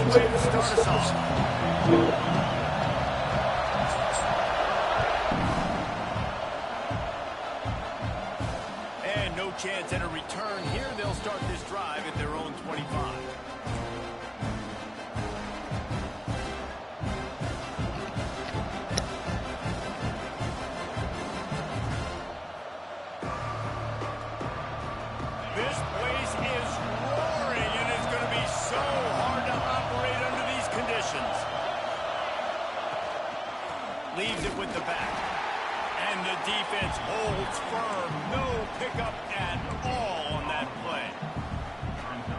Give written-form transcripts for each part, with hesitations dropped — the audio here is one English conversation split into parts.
a way to start us off. And no chance at a return here. They'll start this drive at their own 25. This place is roaring, and it's going to be so hard to operate under these conditions. Leaves it with the back. And the defense holds firm. No pickup at all on that play.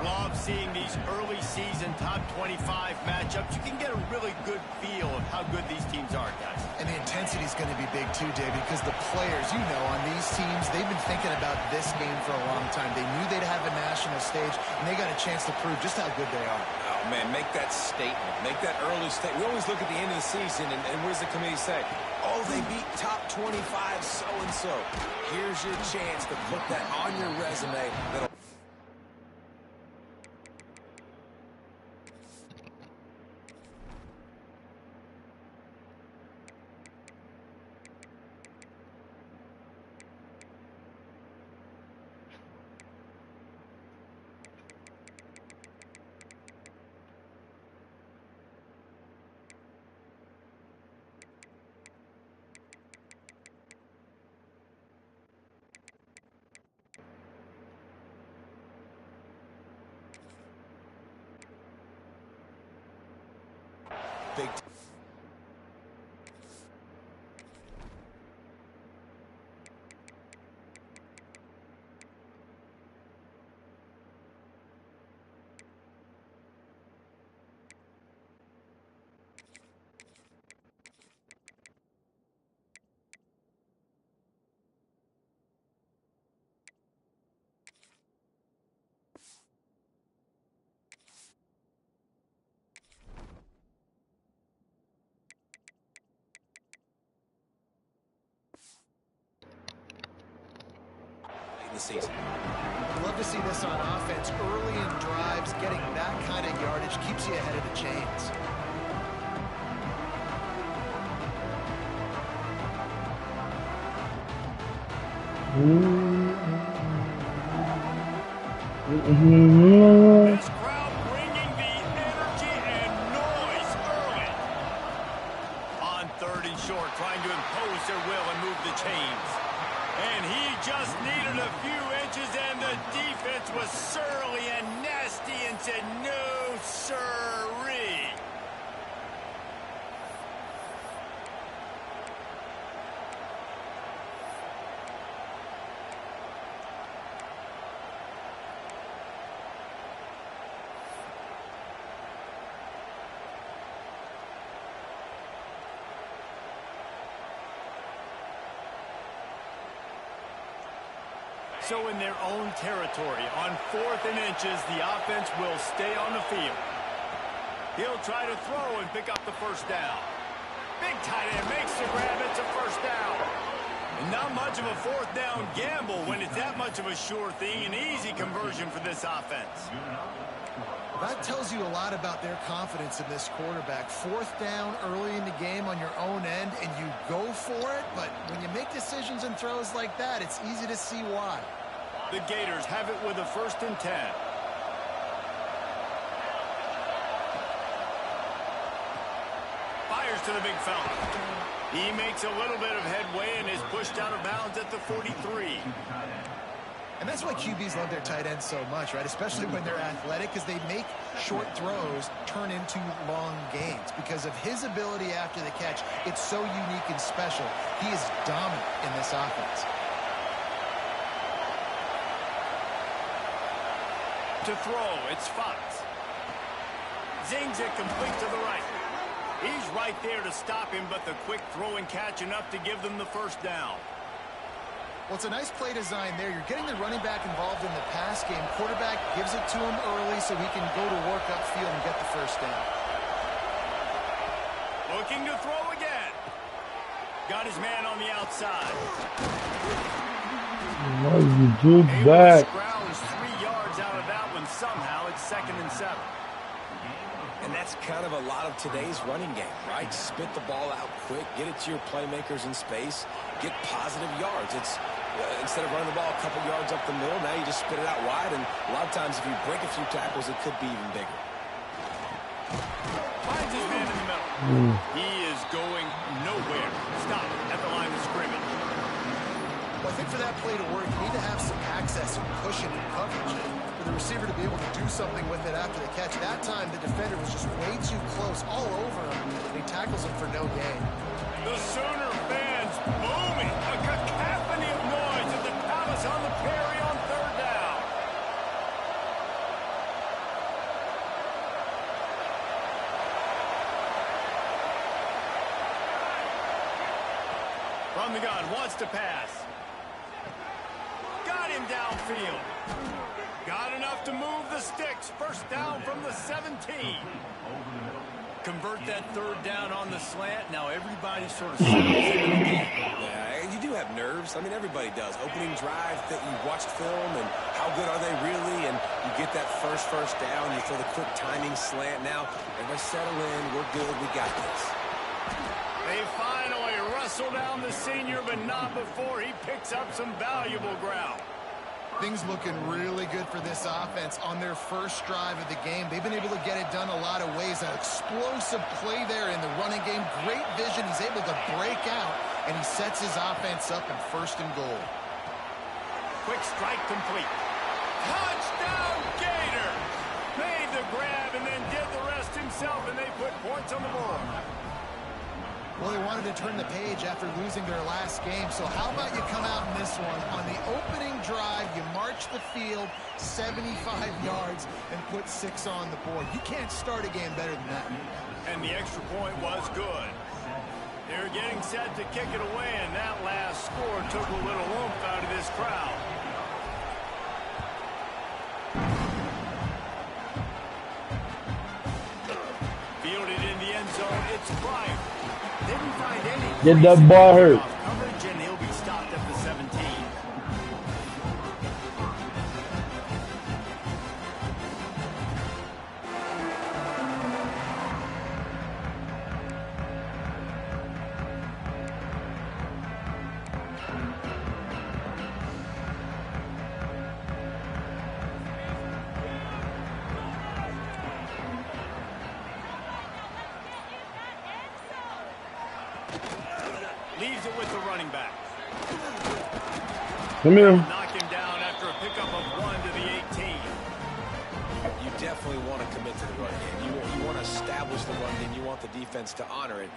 Love seeing these early season top 25 matchups. You can get a really good feel of how good these teams are, guys. And the intensity is going to be big too, David, because the players, you know, on these teams, they've been thinking about this game for a long time. They knew they'd have a national stage, and they got a chance to prove just how good they are. Oh, man, make that statement. Make that early statement. We always look at the end of the season, and what does the committee say? Oh, they beat top 25 so-and-so. Here's your chance to put that on your resume. That'll big. The season. I'd love to see this on offense. Early in drives, getting that kind of yardage keeps you ahead of the chains. This crowd bringing the energy and noise early. On 3rd and short, trying to impose their will and move the chains. And he just needed a few inches, and the defense was surly and nasty and said, no, sirree. So in their own territory, on 4th and inches, the offense will stay on the field. He'll try to throw and pick up the first down. Big tight end makes the grab. It's a first down. And not much of a 4th down gamble when it's that much of a sure thing. An easy conversion for this offense. That tells you a lot about their confidence in this quarterback. 4th down early in the game on your own end, and you go for it. But when you make decisions and throws like that, it's easy to see why. The Gators have it with a 1st and 10. Fires to the big fella. He makes a little bit of headway and is pushed out of bounds at the 43. And that's why QBs love their tight ends so much, right? Especially when they're athletic, because they make short throws turn into long gains. Because of his ability after the catch, it's so unique and special. He is dominant in this offense. To throw, it's Fox. Zings it complete to the right. He's right there to stop him, but the quick throw and catch enough to give them the first down. Well, it's a nice play design there. You're getting the running back involved in the pass game. Quarterback gives it to him early so he can go to work upfield and get the first down. Looking to throw again. Got his man on the outside. Why you do that? Scrounge 3 yards out of that one somehow. It's 2nd and 7. And that's that's kind of a lot of today's running game, right? Spit the ball out quick, get it to your playmakers in space, get positive yards. It's instead of running the ball a couple yards up the middle, now you just spit it out wide, and a lot of times if you break a few tackles, it could be even bigger. Finds his man in the middle. He is going nowhere. Stop at the line of scrimmage. Well, I think for that play to work, you need to have some access and cushion and coverage for the receiver to be able to do something with it after the catch. That time, the defender was just way too close, all over him, and he tackles him for no gain. The Sooner fans booming. A cacophony of noise at the Palace on the Prairie on third down. From the gun, wants to pass. Got him downfield. Got enough to move the sticks. First down from the 17. Convert that third down on the slant. Now everybody sort of settles into the game. Yeah, you do have nerves. I mean, everybody does. Opening drive that you watched film, and how good are they really? And you get that first down. You throw the quick timing slant. Now, everybody settle in. We're good. We got this. They finally wrestle down the senior, but not before he picks up some valuable ground. Things looking really good for this offense on their first drive of the game. They've been able to get it done a lot of ways. An explosive play there in the running game. Great vision. He's able to break out, and he sets his offense up in 1st and goal. Quick strike complete. Touchdown, Gator! Made the grab and then did the rest himself, and they put points on the board. Well, they wanted to turn the page after losing their last game, so how about you come out in this one? On the opening drive, you march the field 75 yards and put 6 on the board. You can't start a game better than that. And the extra point was good. They're getting set to kick it away, and that last score took a little oomph out of this crowd. Fielded in the end zone, it's Pryor. Didn't find any. Get that ball hurt. Coverage, and he'll be stopped at the 17. Leaves it with the running back. Come here. Knock him down after a pickup of 1 to the 18. You definitely want to commit to the run game. You want to establish the run game. You want the defense to honor it.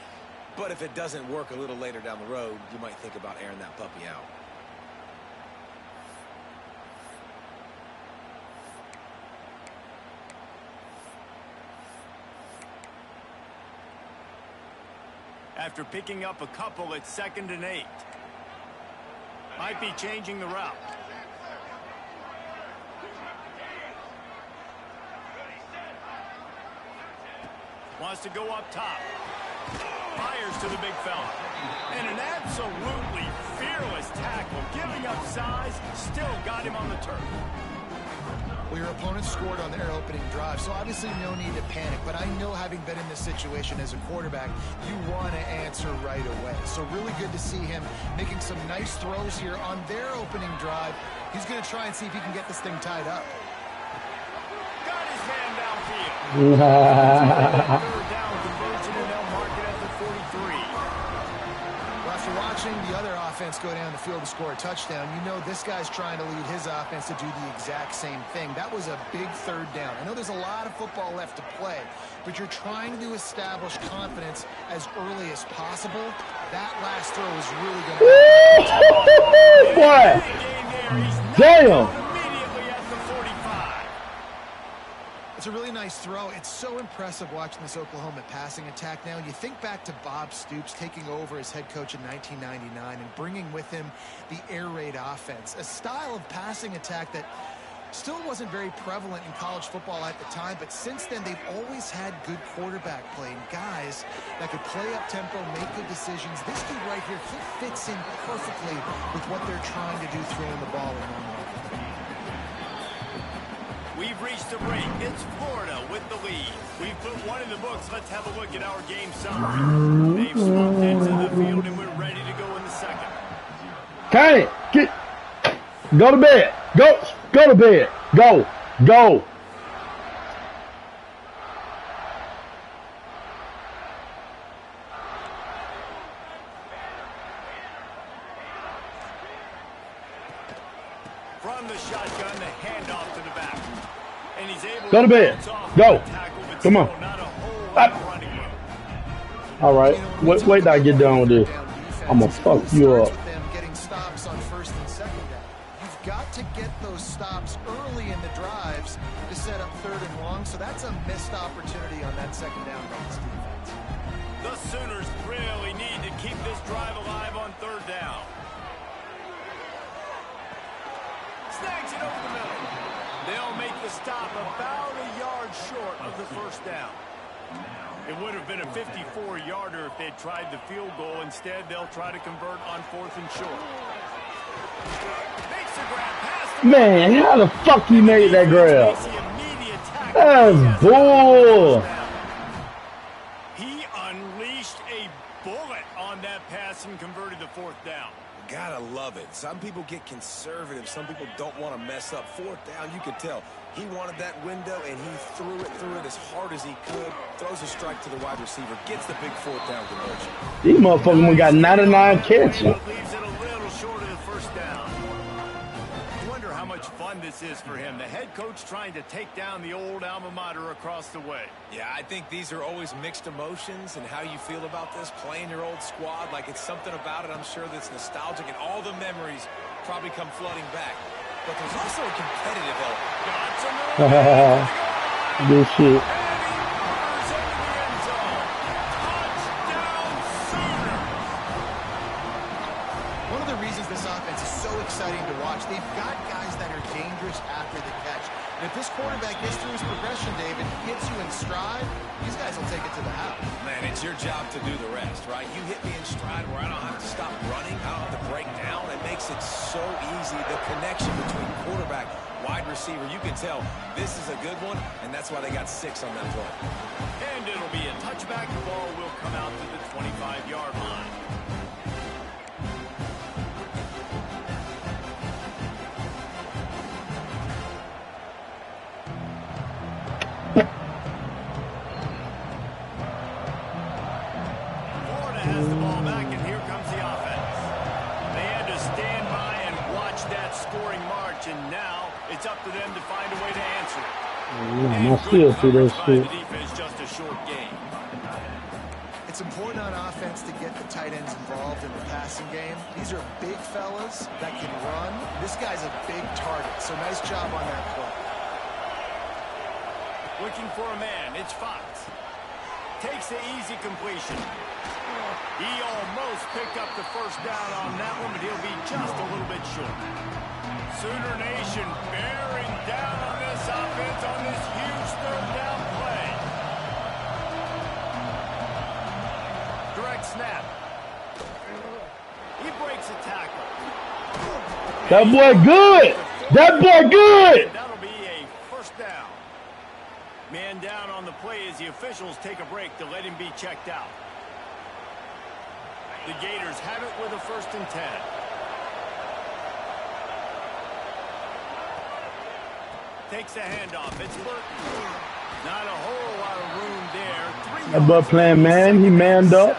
But if it doesn't work a little later down the road, you might think about airing that puppy out. After picking up a couple, it's 2nd and 8. Might be changing the route. Wants to go up top. Fires to the big fella. And an absolutely fearless tackle. Giving up size, still got him on the turf. Well, your opponent scored on their opening drive, so obviously no need to panic. But I know, having been in this situation as a quarterback, you want to answer right away. So really good to see him making some nice throws here on their opening drive. He's going to try and see if he can get this thing tied up. Got his man downfield. Third down conversion, and they'll mark it at the 43. Well, after watching the other offense go down the field and score a touchdown, you know this guy's trying to lead his offense to do the exact same thing. That was a big 3rd down. I know there's a lot of football left to play, but you're trying to establish confidence as early as possible. That last throw is really going to What? Damn! Immediately at the 45. It's a really nice throw. It's so impressive watching this Oklahoma passing attack now. You think back to Bob Stoops taking over as head coach in 1999 and bringing with him the air raid offense, a style of passing attack that still wasn't very prevalent in college football at the time, but since then they've always had good quarterback play and guys that could play up tempo, make good decisions. This dude right here, he fits in perfectly with what they're trying to do, throwing the ball in one. We've reached the break. It's Florida with the lead. We've put one in the books. Let's have a look at our game summary. They've swapped into the field, and we're ready to go in the second. Kane, go to bed. Go to bed. Go. From the shotgun, the handoff to the back. And he's able Go to bed. Go. Come on. All right. Wait till I get done with this. I'm going to fuck you up. Getting stops on first and second down. You've got to get those stops early in the drives to set up third and long, so that's a missed opportunity on that second down by this defense. The Sooners really need to keep this drive alive on third down. Snags it over the middle. They'll make the stop about a yard short of the first down. It would have been a 54-yarder if they'd tried the field goal. Instead, they'll try to convert on fourth and short. Makes the grab past. Man, how the fuck he made that grab? That's bull. He unleashed a bullet on that pass and converted the fourth down. Gotta love it. Some people get conservative. Some people don't want to mess up. Fourth down, you could tell. He wanted that window, and he threw it as hard as he could. Throws a strike to the wide receiver. Gets the big fourth down conversion. These motherfuckers got 99 catches. Leaves it a little short of the first down. I wonder how much fun this is for him. The head coach trying to take down the old alma mater across the way. Yeah, I think these are always mixed emotions and how you feel about this, playing your old squad. Like, it's something about it, I'm sure, that's nostalgic, and all the memories probably come flooding back. But there's also a competitive element. Good shit. One of the reasons this offense is so exciting to watch, they've got guys that are dangerous after the catch. And if this quarterback gets through his progression, David, hits you in stride, these guys will take it to the house. Man, it's your job to do the rest, right? You hit me in stride where I don't have to stop running, I don't have to break down. It makes it so easy. The connection between quarterback, wide receiver, you can tell this is a good one, and that's why they got 6 on that play. And it'll be a touchback. The ball will come out to the 25-yard line. Has the ball back, and here comes the offense. They had to stand by and watch that scoring march, and now it's up to them to find a way to answer it. I still see that shit. The defense, just a short game. It's important on offense to get the tight ends involved in the passing game. These are big fellas that can run. This guy's a big target, so nice job on that play. Looking for a man, it's Fox. Takes the easy completion. He almost picked up the first down on that one, but he'll be just a little bit short. Sooner Nation bearing down on this offense on this huge third down play. Direct snap. He breaks a tackle. That boy good. That boy good. That'll be a first down. Man down on the play as the officials take a break to let him be checked out. The Gators have it with a 1st and 10. Takes the handoff. It's Burton. Not a whole lot of room there. That boy playing man. He manned up.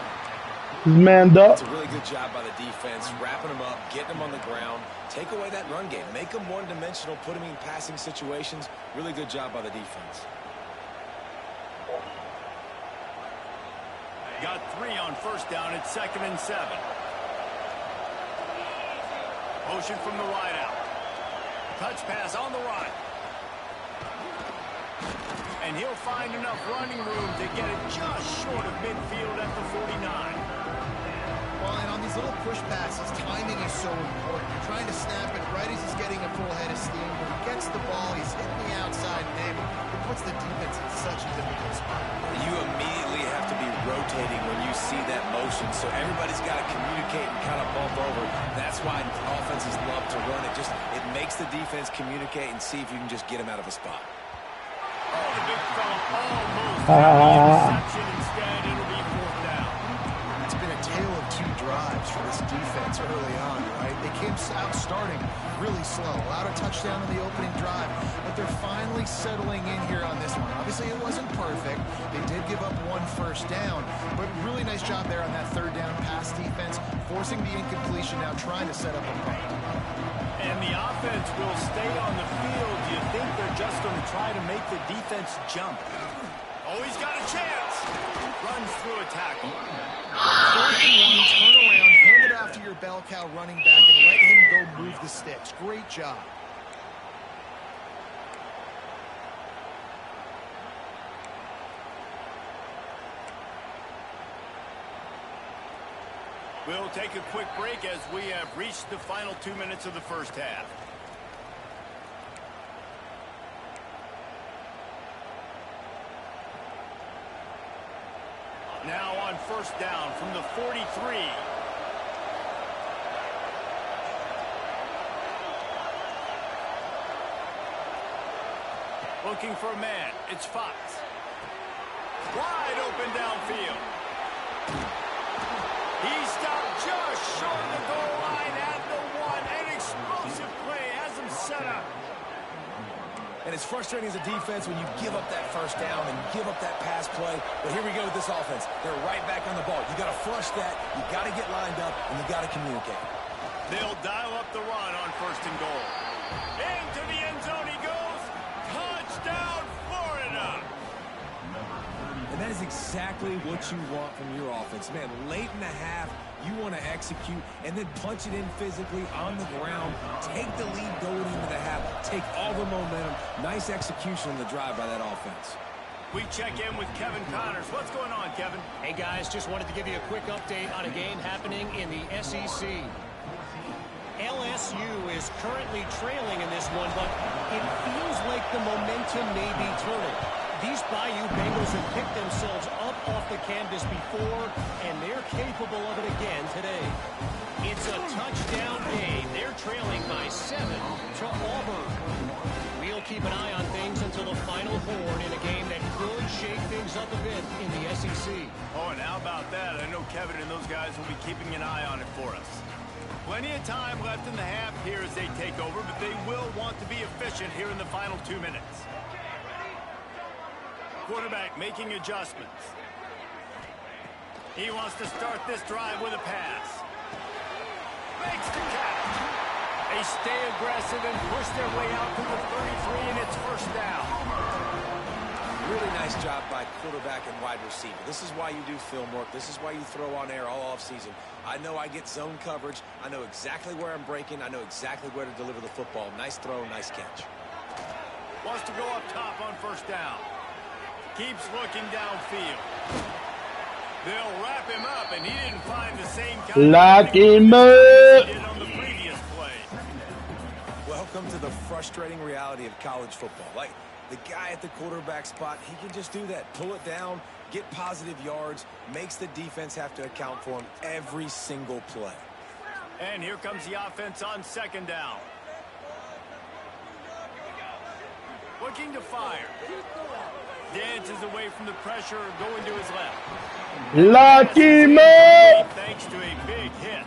He's manned up. It's a really good job by the defense, wrapping them up, getting them on the ground. Take away that run game. Make them one-dimensional, put them in passing situations. Really good job by the defense. Got 3 on first down. It's 2nd and 7. Motion from the wide out. Touch pass on the right. And he'll find enough running room to get it just short of midfield at the 49. Well, and on these little push passes, timing is so important. You're trying to snap it right as he's getting a full head of steam. When he gets the ball, he's hitting the outside name. It puts the defense in such a difficult spot. You immediately have to be rotating irritating when you see that motion. So everybody's got to communicate and kind of bump over. That's why offenses love to run it. It makes the defense communicate and see if you can just get him out of a spot. Oh, the big fella almost had the interception. Instead, it'll be fourth down. It's been a tale of two drives for this defense early on, right? They came out starting really slow. Allowed a touchdown on the opening drive, but they're finally settling in here on this one. Obviously, it wasn't perfect. They did give up one first down, but really nice job there on that third down pass defense, forcing the incompletion, now trying to set up a punt. And the offense will stay on the field. Do you think they're just going to try to make the defense jump? Oh, he's got a chance. Runs through a tackle. 4th and 1, turn around, hand it off to your bell cow running back, and let him go move the sticks. Great job. We'll take a quick break as we have reached the final 2 minutes of the first half. Now on first down from the 43. Looking for a man. It's Fox. Wide open downfield. He stopped just short of the goal line at the 1. An explosive play has him set up. And it's frustrating as a defense when you give up that first down and give up that pass play. But here we go with this offense. They're right back on the ball. You got to flush that. You got to get lined up, and you got to communicate. They'll dial up the run on first and goal. Into the end zone he goes. Touchdown, Florida. And that is exactly what you want from your offense. Man, late in the half, you want to execute and then punch it in physically on the ground. Take the lead going into the half. Take all the momentum. Nice execution on the drive by that offense. We check in with Kevin Connors. What's going on, Kevin? Hey, guys, just wanted to give you a quick update on a game happening in the SEC. LSU is currently trailing in this one, but it feels like the momentum may be turning. These Bayou Bengals have picked themselves up off the canvas before, and they're capable of it again today. It's a touchdown game. They're trailing by 7 to Auburn. We'll keep an eye on things until the final horn in a game that could shake things up a bit in the SEC. Oh, and how about that? I know Kevin and those guys will be keeping an eye on it for us. Plenty of time left in the half here as they take over, but they will want to be efficient here in the final 2 minutes. Quarterback making adjustments. He wants to start this drive with a pass. Makes the catch. They stay aggressive and push their way out to the 33, and it's first down. Really nice job by quarterback and wide receiver. This is why you do film work. This is why you throw on air all offseason. I know I get zone coverage. I know exactly where I'm breaking. I know exactly where to deliver the football. Nice throw, nice catch. Wants to go up top on first down. Keeps looking downfield. They'll wrap him up, and he didn't find the same kind Lock of him up. he did on the previous play. Welcome to the frustrating reality of college football. Like, the guy at the quarterback spot, he can just do that. Pull it down, get positive yards, makes the defense have to account for him every single play. And here comes the offense on second down. Looking to fire. Dances away from the pressure, going to his left. Lock him up. Thanks to a big hit.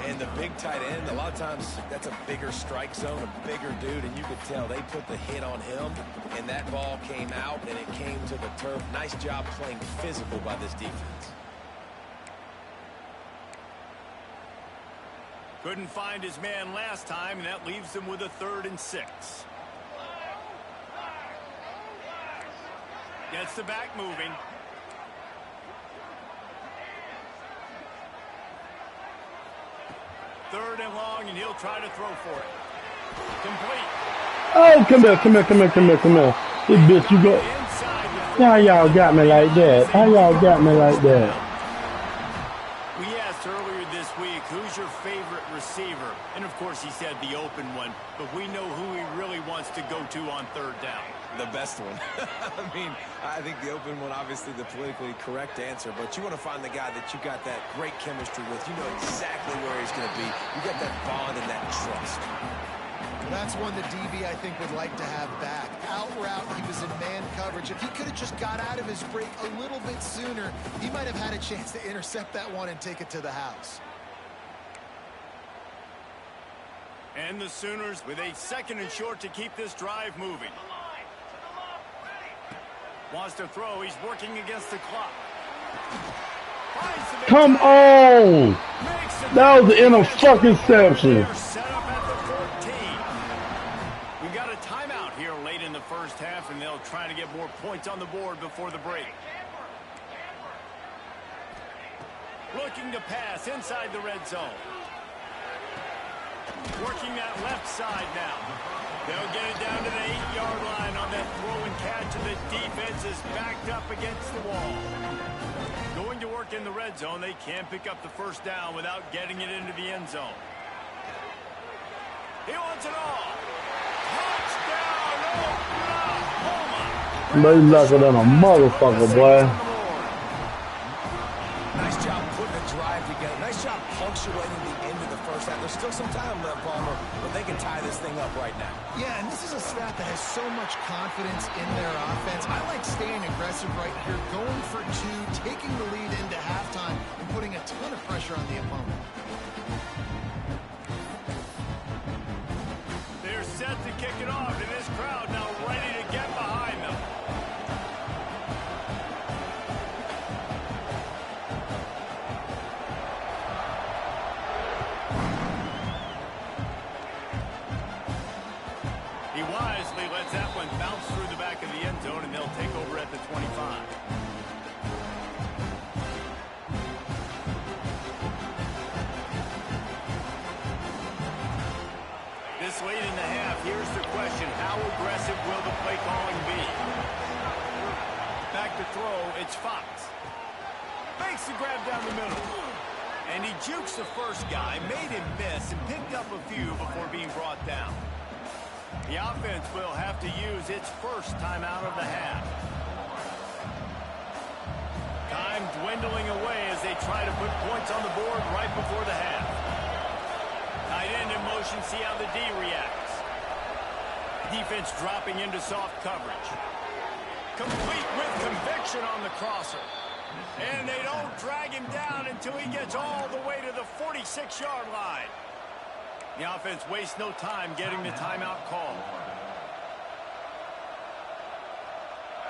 And the big tight end, a lot of times that's a bigger strike zone, a bigger dude, and you could tell they put the hit on him, and that ball came out, and it came to the turf. Nice job playing physical by this defense. Couldn't find his man last time, and that leaves him with a 3rd and 6. Gets the back moving. Third and long, and he'll try to throw for it. Complete. Oh, come here. This bitch, you go. How y'all got me like that? How y'all got me like that? We asked earlier this week, who's your favorite receiver? And, of course, he said the open one, but we know who he really wants to go to on third down. The best one. I mean, I think the open one, obviously the politically correct answer, but you want to find the guy that you got that great chemistry with. You know exactly where he's going to be. You got that bond and that trust. That's one that DB, I think, would like to have back. Out route, he was in man coverage. If he could have just got out of his break a little bit sooner, he might have had a chance to intercept that one and take it to the house. And the Sooners with a 2nd and short to keep this drive moving. Wants to throw. He's working against the clock. Come on! That was the interception. Set up at the 14. We've got a timeout here late in the first half, and they'll try to get more points on the board before the break. Looking to pass inside the red zone. Working that left side now. They'll get it down to the 8-yard line on that throw and catch, and the defense is backed up against the wall. Going to work in the red zone. They can't pick up the first down without getting it into the end zone. He wants it all. Touchdown, Oklahoma. They lucker than a motherfucker, boy. Nice job putting the drive together. Nice job punctuating the end of the first half. There's still some time left, Palmer, but they can tie this thing up right now. Yeah, and this is a staff that has so much confidence in their offense. I like staying aggressive right here, going for 2, taking the lead into halftime, and putting a ton of pressure on the opponent. They're set to kick it off, and this crowd now ready to get behind them. He wisely lets that one bounce through the back of the end zone, and they'll take over at the 25. This late in the half, here's the question: how aggressive will the play calling be? Back to throw, it's Fox. Makes the grab down the middle. And he jukes the first guy, made him miss, and picked up a few before being brought down. The offense will have to use its first timeout of the half. Time dwindling away as they try to put points on the board right before the half. Tight end in motion, see how the D reacts. Defense dropping into soft coverage. Complete with conviction on the crosser. And they don't drag him down until he gets all the way to the 46-yard line. The offense wastes no time getting the timeout call.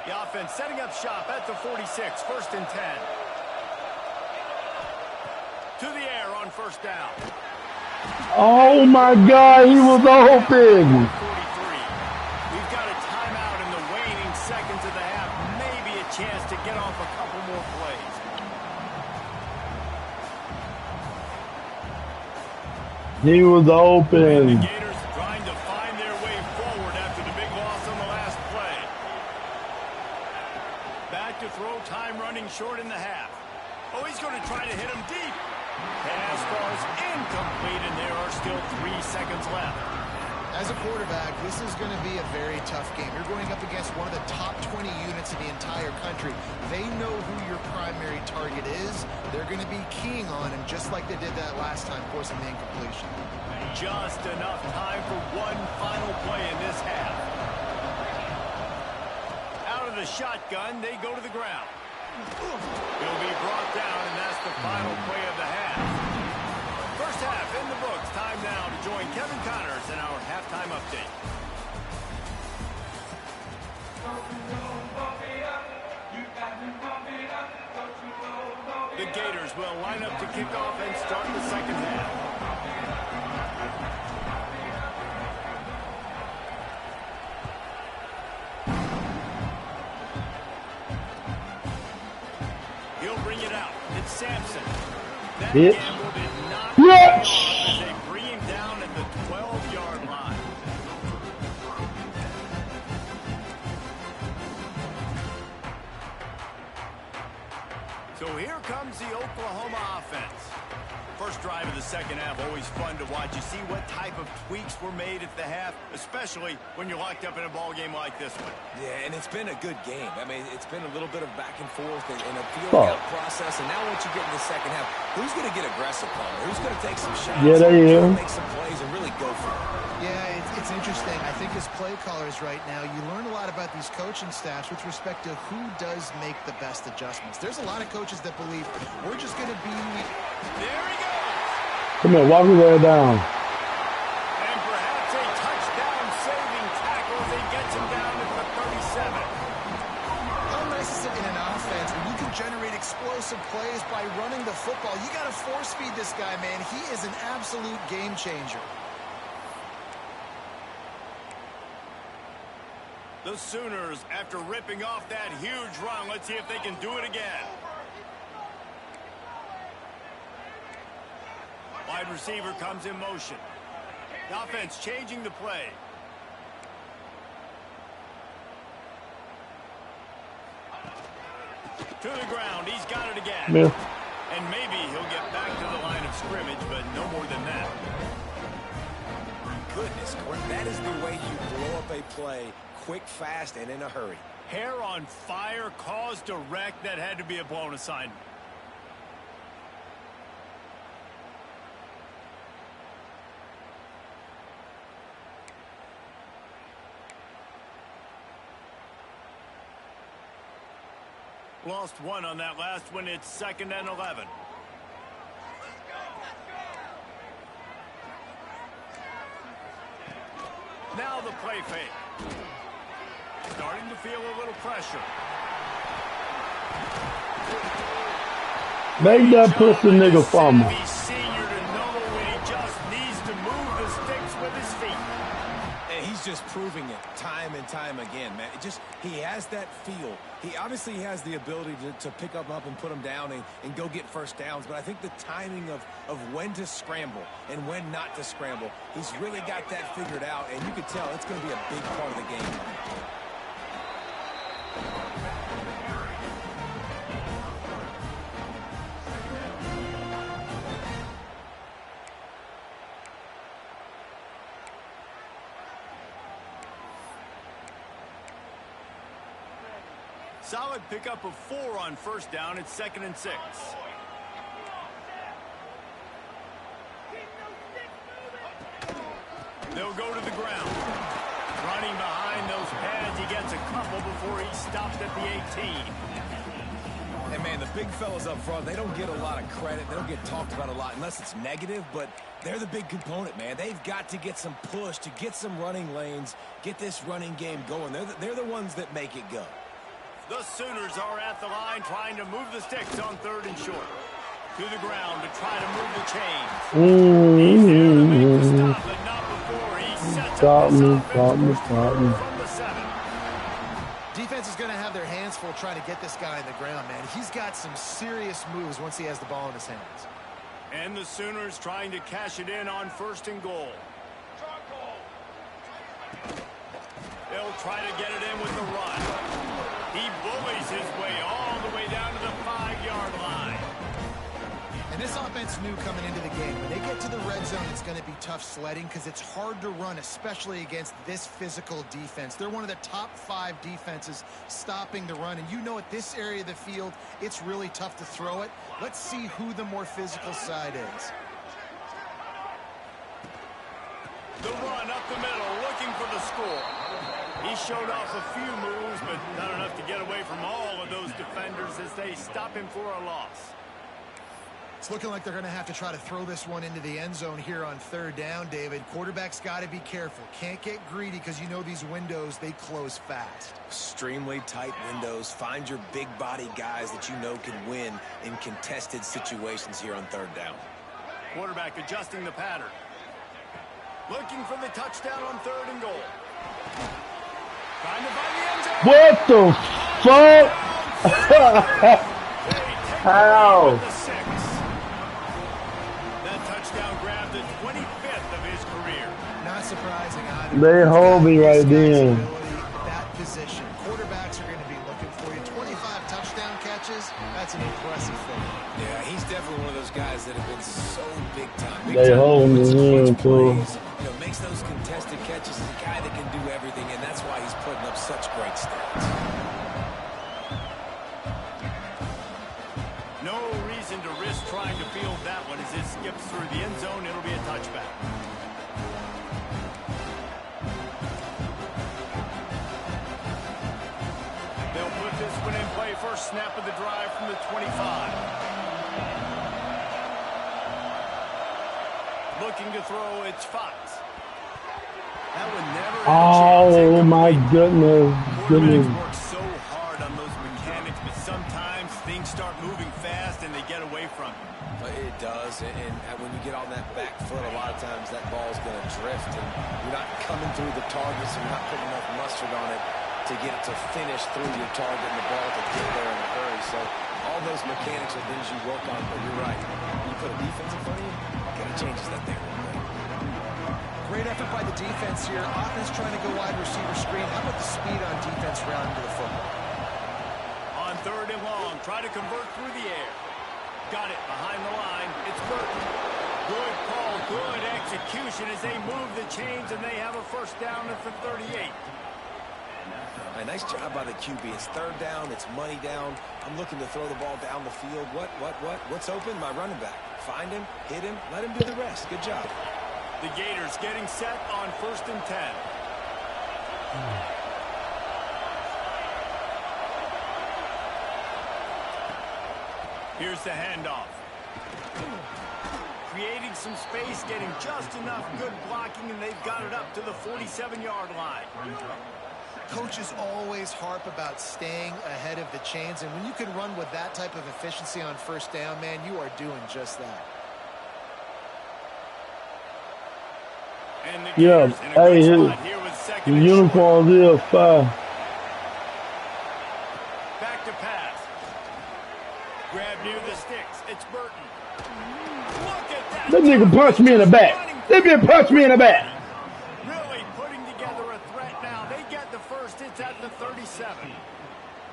The offense setting up shop at the 46, 1st and 10. To the air on first down. Oh my God, he was open. 43. We've got a timeout in the waning seconds of the half. Maybe a chance to get off a couple more plays. He was open. The Gators trying to find their way forward after the big loss on the last play. Back to throw, time running short in the half. Oh, he's going to try to hit him deep. Pass falls incomplete, and there are still 3 seconds left. As a quarterback, this is going to be a very tough game. You're going up against one of the top 20 units in the entire country. They know who your primary target is. They're going to be keying on him just like they did that last time, forcing the incompletion. Just enough time for one final play in this half. Out of the shotgun, they go to the ground. He'll be brought down, and that's the final play of the half. First half in the books. Time now to join Kevin Connors in our halftime update. The Gators will line up to kick off and start the second half. He'll bring it out. It's Sampson. That gamble did not pay off as they bring him down at the 12-yard line. So here comes the Oklahoma offense. First drive of the second half, always fun to watch. You see what type of tweaks were made at the half, especially when you're locked up in a ball game like this one. Yeah, and it's been a good game. I mean, it's been a little bit of back and forth and a feel-out process. And now once you get in the second half, who's going to get aggressive, Palmer? Who's going to take some shots? Yeah, there you go. Make some plays and really go for it. Yeah, it's interesting. I think as play callers right now, you learn a lot about these coaching staffs with respect to who does make the best adjustments. There's a lot of coaches that believe we're just going to be... There he goes. Come here, walk his way down. And perhaps a touchdown-saving tackle as he gets him down at the 37. How nice is it in an offense when you can generate explosive plays by running the football? You got to force-feed this guy, man. He is an absolute game changer. The Sooners, after ripping off that huge run, let's see if they can do it again. Wide receiver comes in motion. The offense changing the play. To the ground. He's got it again. Yeah. And maybe he'll get back to the line of scrimmage, but no more than that. Goodness, Gordon, that is the way you blow up a play quick, fast, and in a hurry. Hair on fire, caused a wreck. That had to be a blown assignment. Lost one on that last one. It's 2nd and 11. Now the play fake. Starting to feel a little pressure. Make that pussy nigga for me. Senior to know when he just needs to move the sticks with his feet. And he's just proving it time and time again, man. He has that feel. He obviously has the ability to pick up and put them down and go get first downs, but I think the timing of when to scramble and when not to scramble, he's really got that figured out, and you can tell it's going to be a big part of the game. Solid pickup of 4 on first down. It's 2nd and 6. They'll go to the ground. Running behind those pads. He gets a couple before he stopped at the 18. And, man, the big fellas up front, they don't get a lot of credit. They don't get talked about a lot unless it's negative, but they're the big component, man. They've got to get some push to get some running lanes, get this running game going. They're the ones that make it go. The Sooners are at the line trying to move the sticks on 3rd and short. To the ground to try to move the chains. He's there to make the stop, but not before he sets up this offense from the 7. Defense is going to have their hands full trying to get this guy on the ground, man. He's got some serious moves once he has the ball in his hands. And the Sooners trying to cash it in on 1st and goal. They'll try to get it in with the run. He bullies his way all the way down to the 5-yard line. And this offense knew coming into the game, when they get to the red zone, it's going to be tough sledding because it's hard to run, especially against this physical defense. They're one of the top 5 defenses stopping the run. And you know at this area of the field, it's really tough to throw it. Let's see who the more physical side is. The run up the middle, looking for the score. He showed off a few moves, but not enough to get away from all of those defenders as they stop him for a loss. It's looking like they're going to have to try to throw this one into the end zone here on 3rd down, David. Quarterback's got to be careful. Can't get greedy because you know these windows, they close fast. Extremely tight windows. Find your big body guys that you know can win in contested situations here on 3rd down. Quarterback adjusting the pattern. Looking for the touchdown on 3rd and goal. Trying to find the end zone. What the fuck? How? That touchdown grabbed the 25th of his career. Not surprising either. They hold me right then. That position. Quarterbacks are going to be looking for you. 25 touchdown catches. catches, that's an impressive thing. Yeah, he's definitely one of those guys that have been so big time. Big They time. holding Puts the so in, much too. plays, makes those contested catches. He's a guy that can do everything, and that's why he's putting up such great stats. No reason to risk trying to field that one as it skips through the end zone. It'll be a touchback. They'll put this one in play. First snap of the drive from the 25. Looking to throw, it's Fox. That one never had a chance. Oh my goodness. Quarterbacks work so hard on those mechanics, but sometimes things start moving fast and they get away from you. It does, and when you get on that back foot, a lot of times that ball's going to drift, and you're not coming through the target, so you're not putting enough mustard on it to get it to finish through your target and the ball to get there in a hurry. So all those mechanics are things you work on, but you're right. When you put a defense in front of you, it kind of changes that thing. Great effort by the defense here. Offense trying to go wide receiver screen. How about the speed on defense rounding to the football? On 3rd and long, try to convert through the air. Got it behind the line. It's Burton. Good call, good execution as they move the chains and they have a first down at the 38. A nice job by the QB. It's 3rd down. It's money down. I'm looking to throw the ball down the field. What's open? My running back. Find him, hit him, let him do the rest. Good job. The Gators getting set on 1st and 10. Here's the handoff. Creating some space, getting just enough good blocking, and they've got it up to the 47-yard line. Coaches always harp about staying ahead of the chains, and when you can run with that type of efficiency on 1st down, man, you are doing just that. And the Yeah, Gators in a great hey, spot here with the 2nd and short. uniforms is fire. Back to pass. Grab near the sticks. It's Burton. Look at that. That nigga punched me in the back. That bitch punched me in the back. Really putting together a threat now. They get the first. It's at the 37.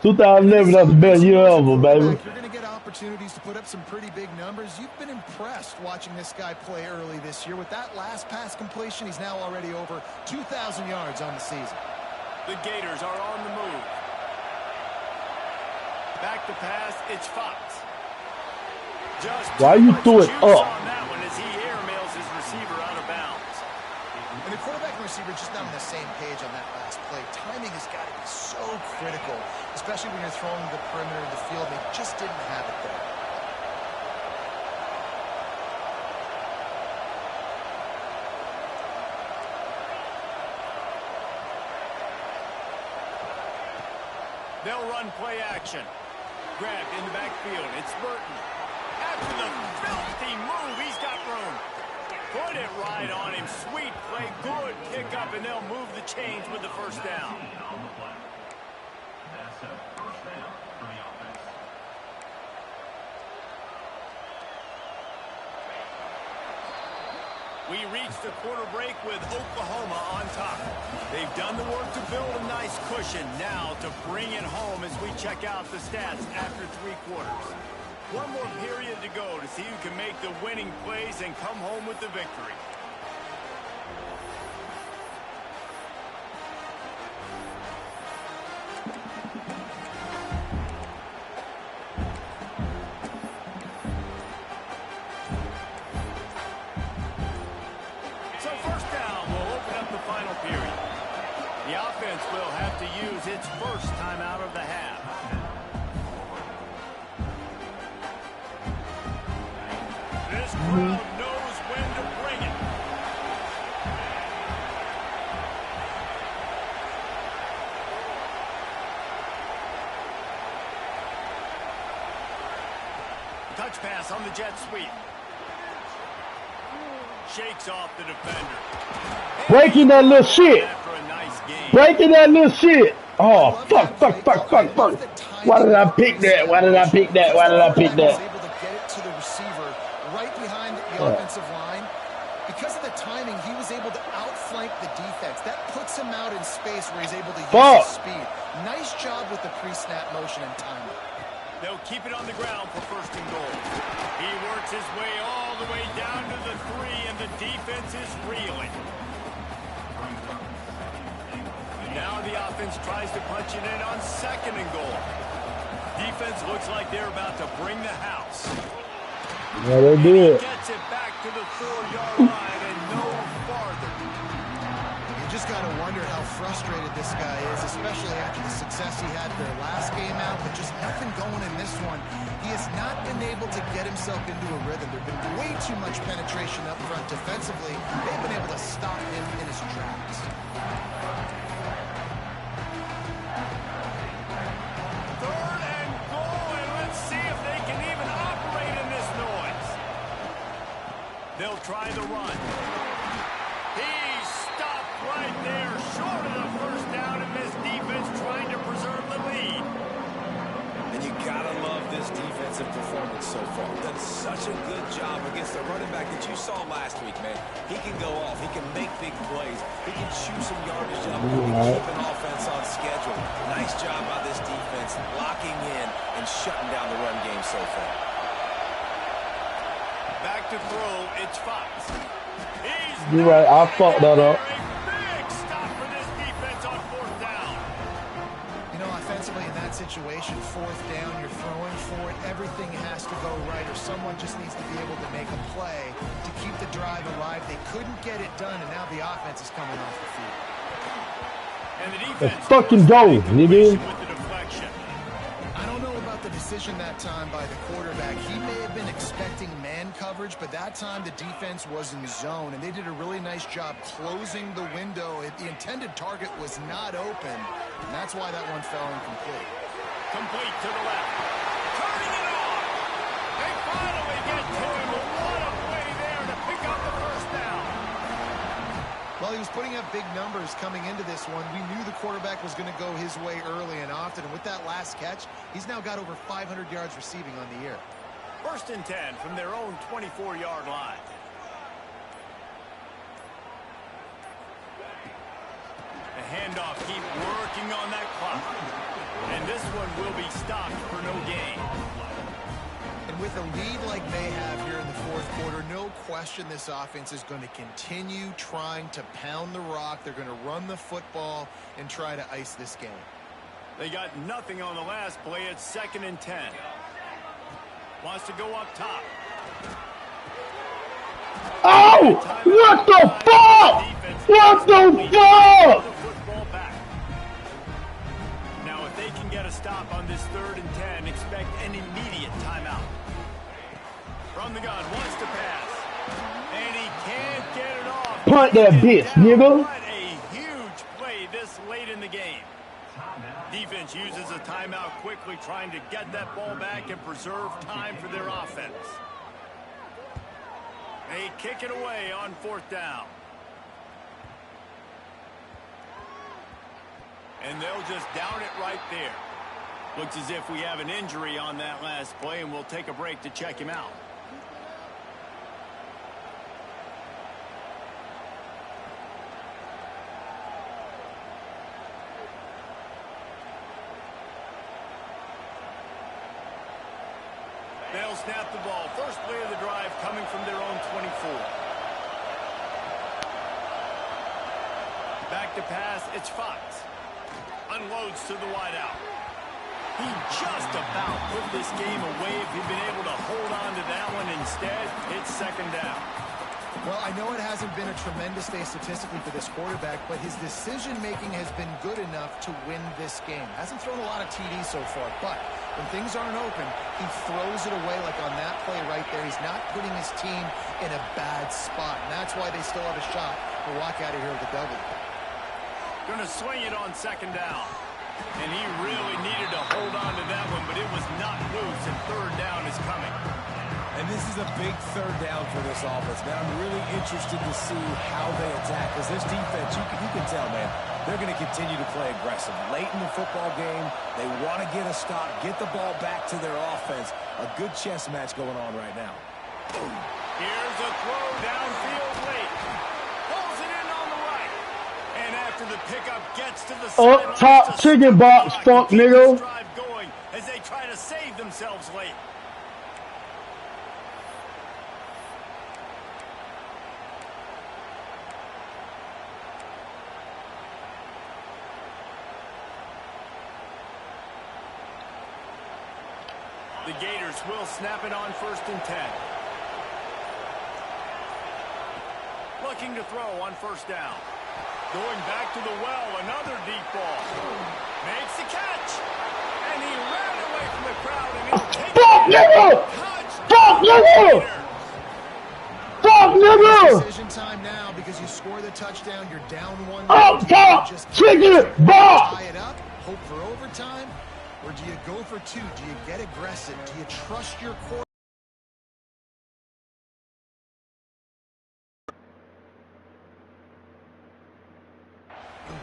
2011, that's the best year ever, baby. You're going to get opportunities to put up some pretty big numbers. You've been impressed watching this guy play early this year. With that last pass completion, he's now already over 2,000 yards on the season. The Gators are on the move. Back to pass. It's Fox. Just Why you threw it up? on that one as he airmails his receiver out of bounds. And the quarterback and receiver just not on the same page on that last play. Timing has got to be so critical, especially when you're throwing the perimeter of the field. They just didn't have it there. They'll run play action. Grabbed in the backfield. It's Burton. After the filthy move, he's got room. Put it right on him. Sweet play. Good pickup, and they'll move the chains with the first down. We reached the quarter break with Oklahoma on top. They've done the work to build a nice cushion. Now to bring it home as we check out the stats after 3 quarters. One more period to go to see who can make the winning plays and come home with the victory. So first down will open up the final period. The offense will have to use its first timeout of the half. This crowd knows when to bring it. Touch pass on the jet sweep. Shakes off the defender. Breaking that little shit. After a nice game. Breaking that little shit. Oh, fuck. Why did I pick that? Why did I pick that? Why did I pick that? Able to get it to the receiver right behind the offensive line. Because of the timing, he was able to outflank the defense. That puts him out in space where he's able to use his speed. Nice job with the pre-snap motion and timing. They'll keep it on the ground for first and goal. He works his way all the way down to the 3, and the defense is reeling. Now the offense tries to punch it in on second and goal. Defense looks like they're about to bring the house. Yeah, they did. He gets it back to the 4-yard line and no farther. You just got to wonder how frustrated this guy is, especially after the success he had their last game out, but just nothing going in this one. He has not been able to get himself into a rhythm. There's been way too much penetration up front defensively. They've been able to stop him in his tracks. They'll try the run. He's stopped right there, short of the first down, and this defense trying to preserve the lead. And you gotta love this defensive performance so far. Done such a good job against the running back that you saw last week, man. He can go off. He can make big plays. He can shoot some yardage up. He can keep an offense on schedule. Nice job by this defense, locking in and shutting down the run game so far. Back to throw, it's Fox. You're right, I fucked that up. A big stop for this defense on fourth down. You know, offensively in that situation, fourth down, you're throwing for it. Everything has to go right, or someone just needs to be able to make a play to keep the drive alive. They couldn't get it done, and now the offense is coming off the field. And the defense Let's fucking go, nigga. with the deflection. I don't know about the decision that time by the quarterback. He may have been expecting man coverage, but that time the defense was in zone, and they did a really nice job closing the window. The intended target was not open, and that's why that one fell incomplete. Complete to the left. Turning it on. They finally get to him. What a play there to pick up the first down. Well, he was putting up big numbers coming into this one. We knew the quarterback was going to go his way early and often, and with that last catch, he's now got over 500 yards receiving on the year. First and 10 from their own 24-yard line. The handoff, keep working on that clock. And this one will be stopped for no gain. And with a lead like they have here in the fourth quarter, no question this offense is going to continue trying to pound the rock. They're going to run the football and try to ice this game. They got nothing on the last play. It's second and 10. Wants to go up top. Oh! What the fuck? What the fuck? Now, if they can get a stop on this third and 10, expect an immediate timeout. From the gun, wants to pass. And he can't get it off. Punt that bitch, nigga. What a huge play this late in the game. Defense uses a timeout quickly, trying to get that ball back and preserve time for their offense. They kick it away on fourth down. And they'll just down it right there. Looks as if we have an injury on that last play, and we'll take a break to check him out. They'll snap the ball. First play of the drive coming from their own 24. Back to pass, it's Fox. Unloads to the wideout. He just about put this game away if he'd been able to hold on to that one. Instead, it's second down. Well, I know it hasn't been a tremendous day statistically for this quarterback, but his decision-making has been good enough to win this game. Hasn't thrown a lot of TDs so far, but when things aren't open, he throws it away like on that play right there. He's not putting his team in a bad spot, and that's why they still have a shot to walk out of here with a W. Going to swing it on second down. And he really needed to hold on to that one, but it was not loose, and third down is coming. And this is a big third down for this offense, man. I'm really interested to see how they attack, because this defense, you can tell, man, they're going to continue to play aggressive. Late in the football game, they want to get a stop, get the ball back to their offense. A good chess match going on right now. Here's a throw downfield late. Pulls it in on the right. And after the pickup gets to the up top chicken box, fuck nigga. as they try to save themselves late. The Gators will snap it on 1st and 10. Looking to throw on 1st down. Going back to the well, another deep ball. Makes the catch. And he ran away from the crowd and he'll take it. Fuck, nigga! Fuck, nigga! Decision time now because you score the touchdown, you're down 1. Up top! Chicken! Ball! Tie it up, hope for overtime. Or do you go for 2? Do you get aggressive? Do you trust your quarterback?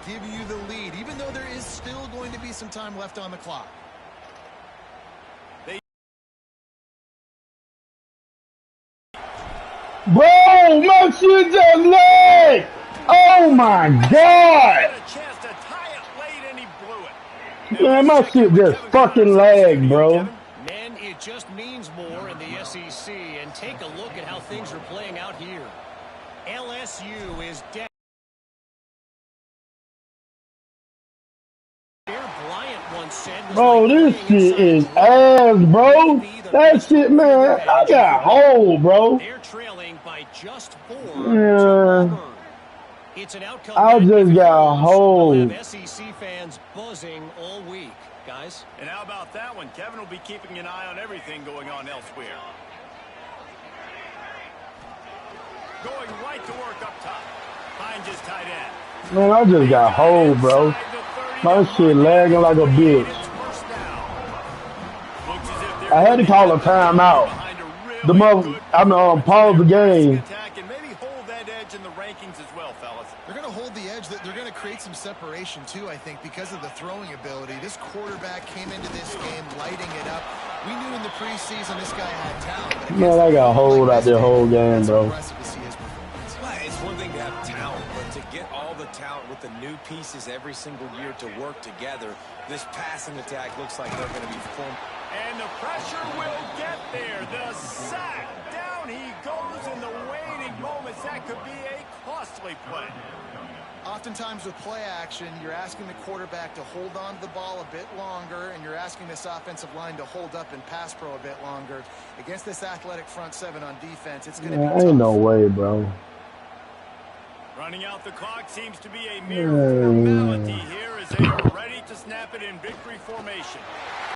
He'll give you the lead, even though there is still going to be some time left on the clock. Bro, my shit just leg! Oh my god! Man, my shit just fucking lag, bro. Man, it just means more in the SEC. And take a look at how things are playing out here. LSU is down. Bryant once said, bro, this shit is ass, bro. That shit, man, I got hold, bro. They're trailing by just 4. Yeah. It's an outcome. I just got hold. SEC fans buzzing all week, guys. And how about that one? Kevin will be keeping an eye on everything going on elsewhere. Going right to work up top. Find his tight end. Man, I just got hold, bro. My shit lagging like a bitch. I had to call a timeout. The mother, pause the game. They're going to hold the edge. They're going to create some separation, too, I think, because of the throwing ability. This quarterback came into this game lighting it up. We knew in the preseason this guy had talent. Man, I got hold out the whole game, bro. It's one thing to have talent, but to get all the talent with the new pieces every single year to work together, this passing attack looks like they're going to be formed. And the pressure will get there. The sack. Down he goes in the waning moments. That could be a costly play. Oftentimes with play action, you're asking the quarterback to hold on to the ball a bit longer, and you're asking this offensive line to hold up and pass pro a bit longer. Against this athletic front 7 on defense, it's going to be tough. Ain't no way, bro. Running out the clock seems to be a mere formality here as they are ready to snap it in victory formation.